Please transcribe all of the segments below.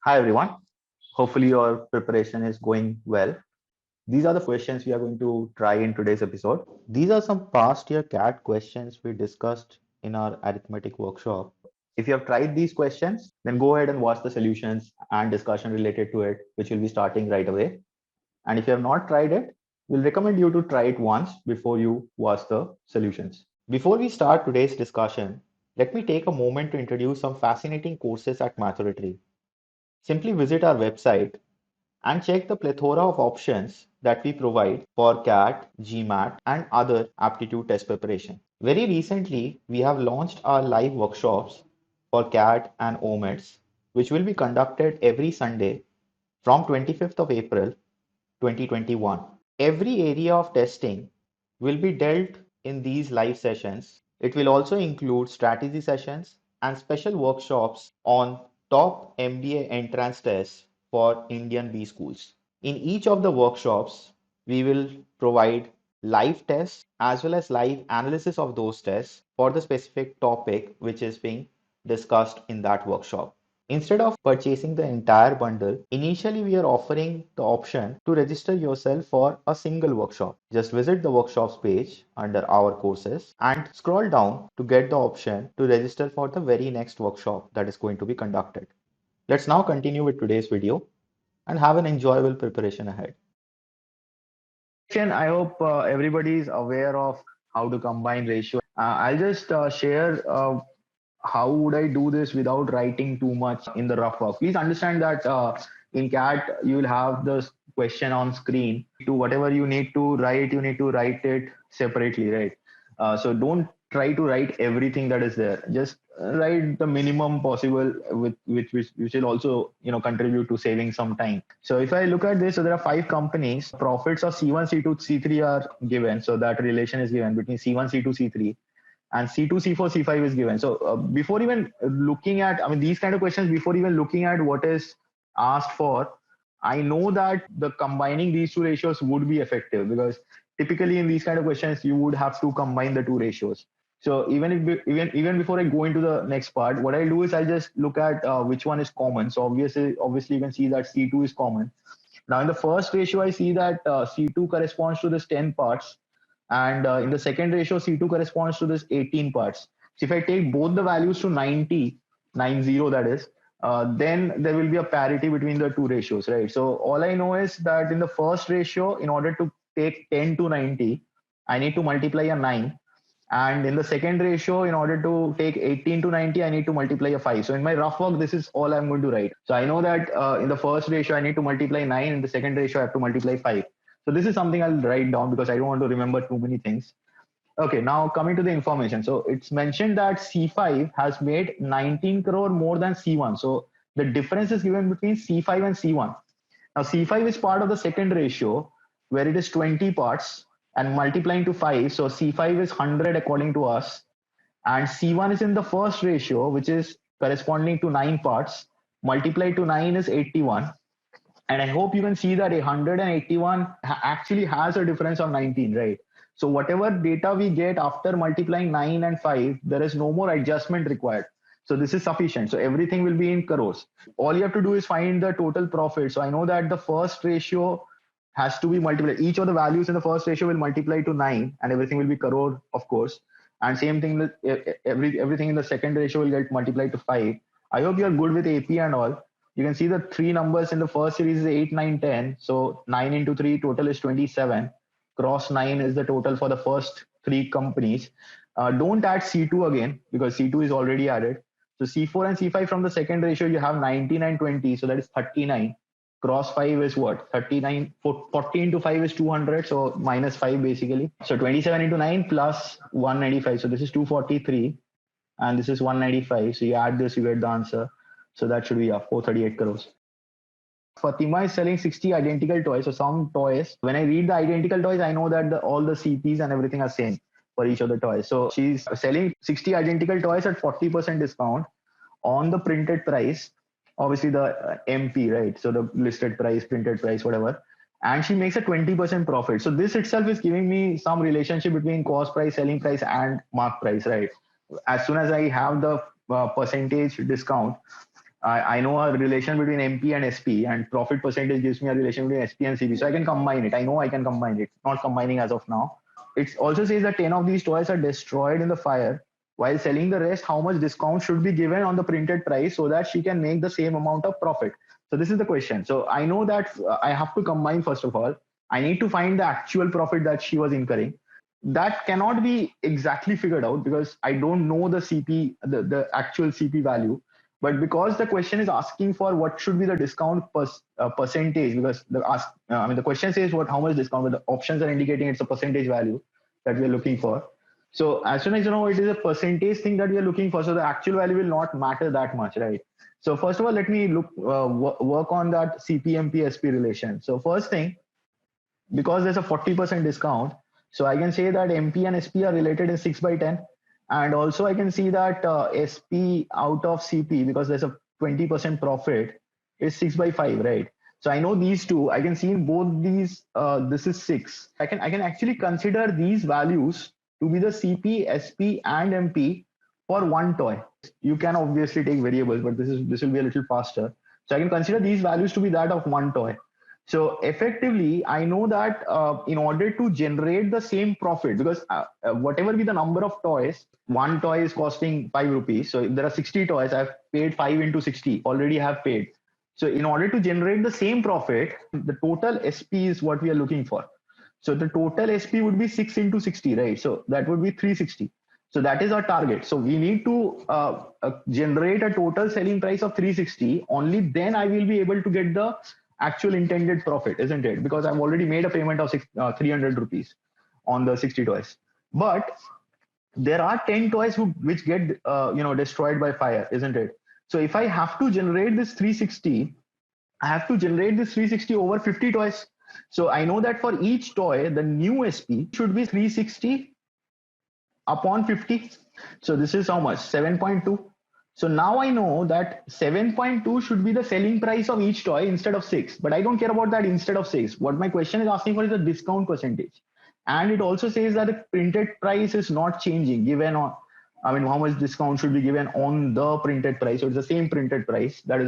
Hi everyone. Hopefully your preparation is going well. These are the questions we are going to try in today's episode. These are some past year CAT questions we discussed in our arithmetic workshop. If you have tried these questions, then go ahead and watch the solutions and discussion related to it, which will be starting right away. And if you have not tried it, we'll recommend you to try it once before you watch the solutions. Before we start today's discussion, let me take a moment to introduce some fascinating courses at Mathoratory. Simply visit our website and check the plethora of options that we provide for CAT, GMAT, and other aptitude test preparation. Very recently, we have launched our live workshops for CAT and OMETS, which will be conducted every Sunday from 25th of April 2021. Every area of testing will be dealt in these live sessions. It will also include strategy sessions and special workshops on top MBA entrance tests for Indian B schools. In each of the workshops, we will provide live tests as well as live analysis of those tests for the specific topic which is being discussed in that workshop. Instead of purchasing the entire bundle, initially we are offering the option to register yourself for a single workshop. Just visit the workshops page under our courses and scroll down to get the option to register for the very next workshop that is going to be conducted. Let's now continue with today's video and have an enjoyable preparation ahead. I hope everybody is aware of how to combine ratio. I'll just share how would I do this without writing too much in the rough work. Please understand that in CAT you will have the question on screen. To whatever you need to write it separately, right? So don't try to write everything that is there. Just write the minimum possible with which will also contribute to saving some time. So if I look at this, so there are five companies. Profits of C1, C2, C3 are given. So that relation is given between C1, C2, C3 and C2, C4, C5 is given. So before even looking at, I mean, these kind of questions, before even looking at what is asked for, I know that the combining these two ratios would be effective because typically in these kind of questions, you would have to combine the two ratios. So even before I go into the next part, what I'll do is I'll just look at which one is common. So obviously you can see that C2 is common. Now in the first ratio, I see that C2 corresponds to this 10 parts, and in the second ratio, C2 corresponds to this 18 parts. So if I take both the values to 90, 90 that is, then there will be a parity between the two ratios, right? So all I know is that in the first ratio, in order to take 10 to 90, I need to multiply a 9. And in the second ratio, in order to take 18 to 90, I need to multiply a 5. So in my rough work, this is all I'm going to write. So I know that in the first ratio, I need to multiply 9. In the second ratio, I have to multiply 5. So this is something I'll write down because I don't want to remember too many things. Okay, now coming to the information. So it's mentioned that C5 has made 19 crore more than C1. So the difference is given between C5 and C1. Now C5 is part of the second ratio where it is 20 parts and multiplying to 5. So C5 is 100 according to us. And C1 is in the first ratio, which is corresponding to 9 parts. Multiplied to 9 is 81. And I hope you can see that 181 actually has a difference of 19, right? So whatever data we get after multiplying 9 and 5, there is no more adjustment required. So this is sufficient. So everything will be in crores. All you have to do is find the total profit. So I know that the first ratio has to be multiplied. Each of the values in the first ratio will multiply to 9 and everything will be crore, of course. And same thing with everything in the second ratio will get multiplied to 5. I hope you're good with AP and all. You can see the three numbers in the first series is 8, 9, 10. So 9 into 3 total is 27. Cross 9 is the total for the first three companies. Don't add C2 again because C2 is already added. So C4 and C5 from the second ratio, you have 19 and 20. So that is 39. Cross 5 is what? 39. 40 into 5 is 200. So minus 5 basically. So 27 into 9 plus 195. So this is 243 and this is 195. So you add this, you get the answer. So that should be 438 crores. Fatima is selling 60 identical toys. So some toys, when I read the identical toys, I know that all the CPs and everything are same for each of the toys. So she's selling 60 identical toys at 40% discount on the printed price. Obviously the MP, right? So the listed price, printed price, whatever. And she makes a 20% profit. So this itself is giving me some relationship between cost price, selling price, and mark price, right? As soon as I have the percentage discount, I know a relation between MP and SP, and profit percentage gives me a relation between SP and CP. So I can combine it. I know I can combine it. Not combining as of now. It also says that 10 of these toys are destroyed in the fire. While selling the rest, how much discount should be given on the printed price so that she can make the same amount of profit? So this is the question. So I know that I have to combine first of all. I need to find the actual profit that she was incurring. That cannot be exactly figured out because I don't know the CP, the actual CP value. But because the question is asking for what should be the discount percentage, because the question says how much discount, but the options are indicating it's a percentage value that we are looking for. So as soon as you know it is a percentage thing that we are looking for, so the actual value will not matter that much, right? So first of all, let me work on that CPMP SP relation. So first thing, because there's a 40% discount, so I can say that MP and SP are related in 6 by 10. And also I can see that SP out of CP, because there's a 20% profit, is 6 by 5, right? So I know these two. I can see in both these, this is 6. I can actually consider these values to be the CP, SP, and MP for one toy. You can obviously take variables, but this will be a little faster. So I can consider these values to be that of one toy. So effectively, I know that in order to generate the same profit, because whatever be the number of toys, one toy is costing 5 rupees. So if there are 60 toys, I've paid 5 into 60, already have paid. So in order to generate the same profit, the total SP is what we are looking for. So the total SP would be 6 into 60, right? So that would be 360. So that is our target. So we need to generate a total selling price of 360. Only then I will be able to get the actual intended profit, isn't it? Because I've already made a payment of 300 rupees on the 60 toys. But there are 10 toys which get destroyed by fire, isn't it? So if I have to generate this 360, I have to generate this 360 over 50 toys. So I know that for each toy, the new SP should be 360 upon 50. So this is how much? 7.2. So now I know that 7.2 should be the selling price of each toy instead of 6. But I don't care about that instead of 6. What my question is asking for is the discount percentage. And it also says that the printed price is not changing given on, how much discount should be given on the printed price. So it's the same printed price. That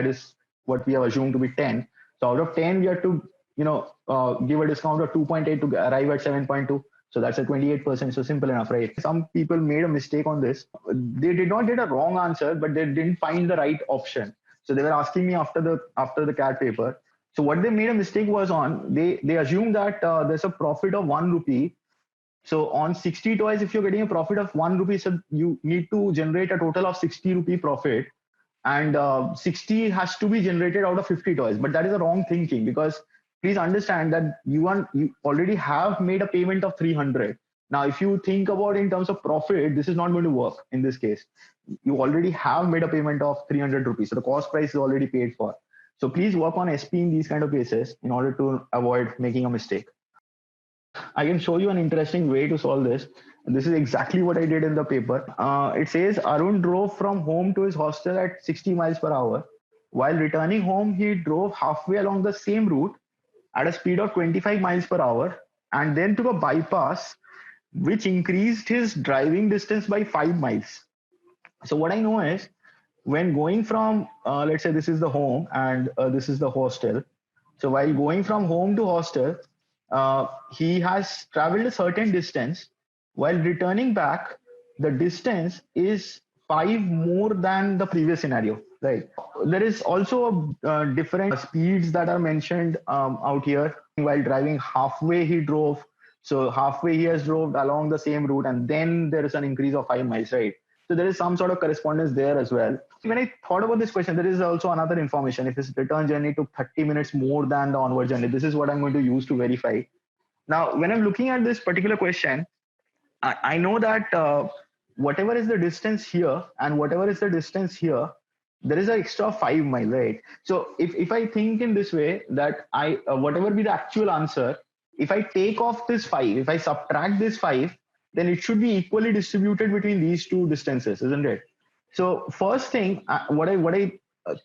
is what we have assumed to be 10. So out of 10, we have to, give a discount of 2.8 to arrive at 7.2. So that's a 28%. So simple enough, right? Some people made a mistake on this. They did not get a wrong answer, but they didn't find the right option. So they were asking me after the CAT paper. So what they made a mistake was they assumed that there's a profit of 1 rupee. So on 60 toys, if you're getting a profit of 1 rupee, so you need to generate a total of 60 rupee profit. And 60 has to be generated out of 50 toys. But that is a wrong thinking, because please understand that you already have made a payment of 300. Now, if you think about in terms of profit, this is not going to work in this case. You already have made a payment of 300 rupees. So the cost price is already paid for. So please work on SP in these kind of cases in order to avoid making a mistake. I can show you an interesting way to solve this. This is exactly what I did in the paper. It says Arun drove from home to his hostel at 60 miles per hour. While returning home, he drove halfway along the same route at a speed of 25 miles per hour and then took a bypass, which increased his driving distance by 5 miles. So what I know is when going from, let's say this is the home and this is the hostel. So while going from home to hostel, he has traveled a certain distance. While returning back, the distance is 5 more than the previous scenario, right? There is also different speeds that are mentioned out here. While driving halfway, he drove. So halfway he has drove along the same route, and then there is an increase of 5 miles, right? So there is some sort of correspondence there as well. When I thought about this question, there is also another information. If his return journey took 30 minutes more than the onward journey, this is what I'm going to use to verify. Now, when I'm looking at this particular question, I know that whatever is the distance here and whatever is the distance here, there is an extra 5 mile, right? So if I think in this way that whatever be the actual answer, if I take off this 5, if I subtract this 5, then it should be equally distributed between these two distances, isn't it? So first thing, what I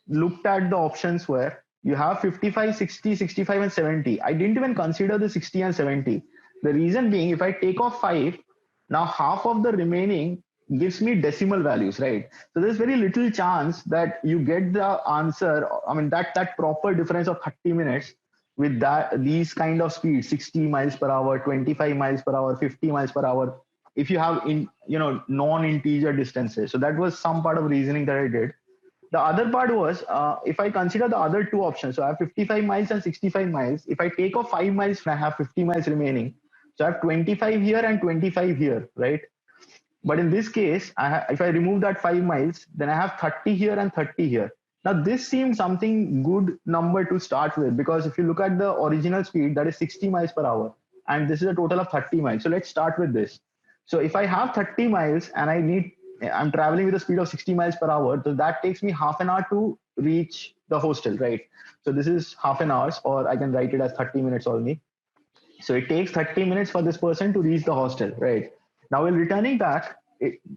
looked at the options were you have 55, 60, 65, and 70. I didn't even consider the 60 and 70. The reason being, if I take off 5, now half of the remaining gives me decimal values, right? So there's very little chance that you get the answer. I mean, that proper difference of 30 minutes with these kind of speeds, 60 miles per hour, 25 miles per hour, 50 miles per hour, if you have non-integer distances. So that was some part of reasoning that I did. The other part was, if I consider the other two options, so I have 55 miles and 65 miles. If I take off 5 miles, I have 50 miles remaining. So I have 25 here and 25 here, right? But in this case, if I remove that 5 miles, then I have 30 here and 30 here. Now, this seems something good number to start with, because if you look at the original speed, that is 60 miles per hour, and this is a total of 30 miles. So let's start with this. So if I have 30 miles and I'm traveling with a speed of 60 miles per hour, so that takes me half an hour to reach the hostel, right? So this is half an hour, or I can write it as 30 minutes only. So it takes 30 minutes for this person to reach the hostel, right? Now, while returning back,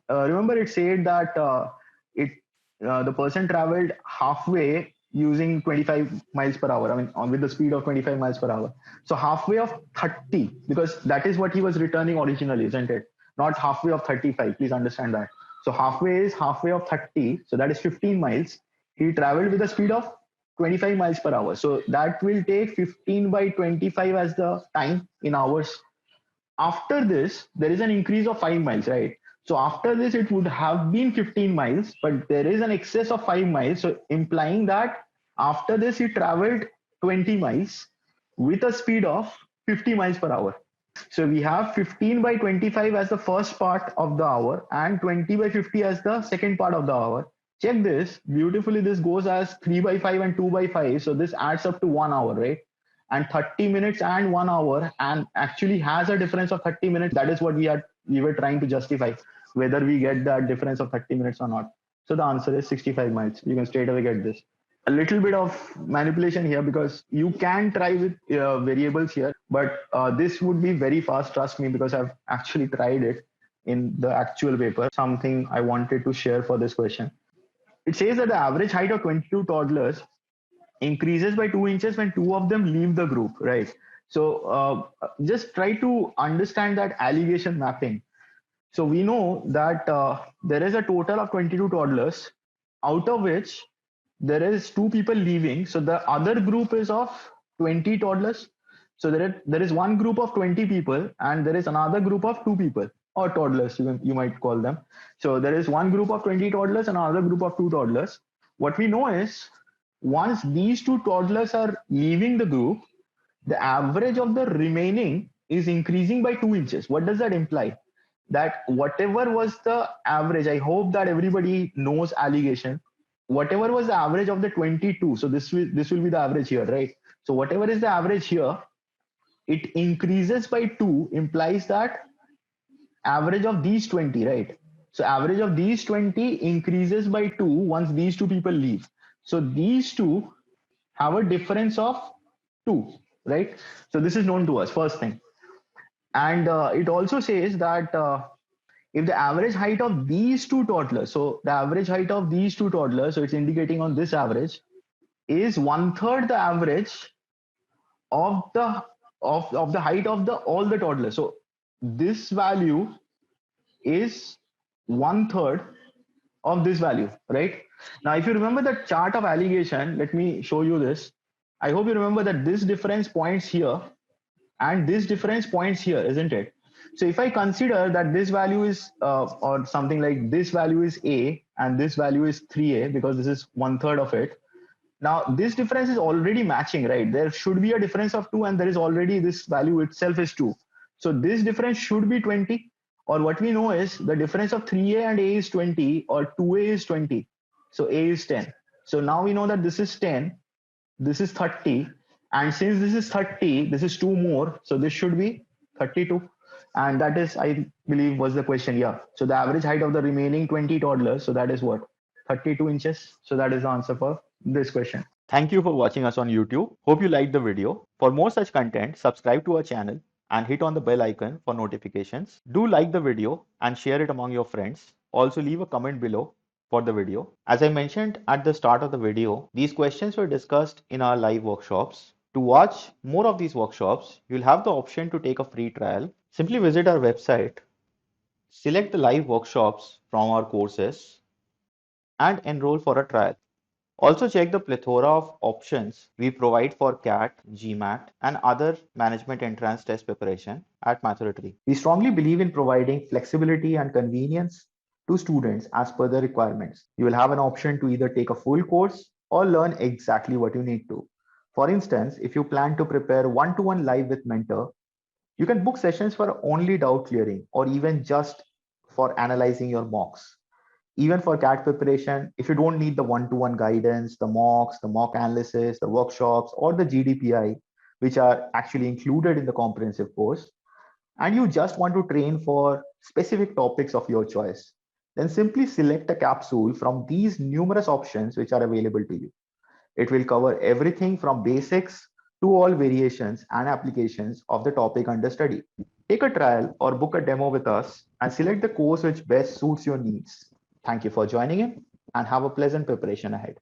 remember it said that it the person traveled halfway using 25 miles per hour. I mean, with the speed of 25 miles per hour. So halfway of 30, because that is what he was returning originally, isn't it? Not halfway of 35. Please understand that. So halfway is halfway of 30. So that is 15 miles. He traveled with a speed of 25 miles per hour. So that will take 15 by 25 as the time in hours. After this, there is an increase of 5 miles, right? So after this, it would have been 15 miles, but there is an excess of 5 miles. So implying that after this, he traveled 20 miles with a speed of 50 miles per hour. So we have 15 by 25 as the first part of the hour and 20 by 50 as the second part of the hour. Check this beautifully. This goes as 3 by 5 and 2 by 5. So this adds up to 1 hour, right? And 30 minutes and 1 hour, and actually has a difference of 30 minutes. That is what we were trying to justify, whether we get that difference of 30 minutes or not. So the answer is 65 miles. You can straight away get this. A little bit of manipulation here, because you can try with variables here, but this would be very fast, trust me, because I've actually tried it in the actual paper. Something I wanted to share for this question. It says that the average height of 22 toddlers increases by 2 inches when two of them leave the group, right? So just try to understand that allegation mapping. So we know that there is a total of 22 toddlers, out of which there is two people leaving. So the other group is of 20 toddlers. So there is one group of 20 people, and there is another group of two people, or toddlers, you might call them. So there is one group of 20 toddlers and another group of two toddlers. What we know is, once these two toddlers are leaving the group, the average of the remaining is increasing by 2 inches. What does that imply? That whatever was the average, I hope that everybody knows allegation, whatever was the average of the 22, so this will be the average here, right? So whatever is the average here, it increases by 2, implies that average of these 20, right? So average of these 20 increases by 2 once these two people leave. So these two have a difference of 2, right? So this is known to us, first thing. And it also says that if the average height of these two toddlers, so the average height of these two toddlers, so it's indicating on this average, is 1/3 the average of the height of all the toddlers. So this value is 1/3 of this value, right? Now, if you remember the chart of allegation, let me show you this. I hope you remember that this difference points here and this difference points here, isn't it? So if I consider that this value is, or something like this value is A and this value is 3A, because this is 1/3 of it. Now, this difference is already matching, right? There should be a difference of 2, and there is already this value itself is 2. So this difference should be 20, or what we know is the difference of 3A and A is 20, or 2A is 20. So A is 10. So now we know that this is 10, this is 30, and since this is 30, this is 2 more, so this should be 32. And that is, I believe, was the question. Yeah. So the average height of the remaining 20 toddlers, so that is what? 32 inches. So that is the answer for this question. Thank you for watching us on YouTube. Hope you liked the video. For more such content, subscribe to our channel and hit on the bell icon for notifications. Do like the video and share it among your friends. Also leave a comment below for the video. As I mentioned at the start of the video, these questions were discussed in our live workshops. To watch more of these workshops, you'll have the option to take a free trial. Simply visit our website Select the live workshops from our courses and enroll for a trial. Also check the plethora of options we provide for CAT, GMAT, and other management entrance test preparation at Mathoratory. We strongly believe in providing flexibility and convenience to students as per the requirements. You will have an option to either take a full course or learn exactly what you need to. For instance, if you plan to prepare one-to-one live with mentor, you can book sessions for only doubt clearing or even just for analyzing your mocks. Even for CAT preparation, if you don't need the one-to-one guidance, the mocks, the mock analysis, the workshops, or the GDPI, which are actually included in the comprehensive course, and you just want to train for specific topics of your choice, then simply select a capsule from these numerous options which are available to you. It will cover everything from basics to all variations and applications of the topic under study. Take a trial or book a demo with us and select the course which best suits your needs. Thank you for joining in and have a pleasant preparation ahead.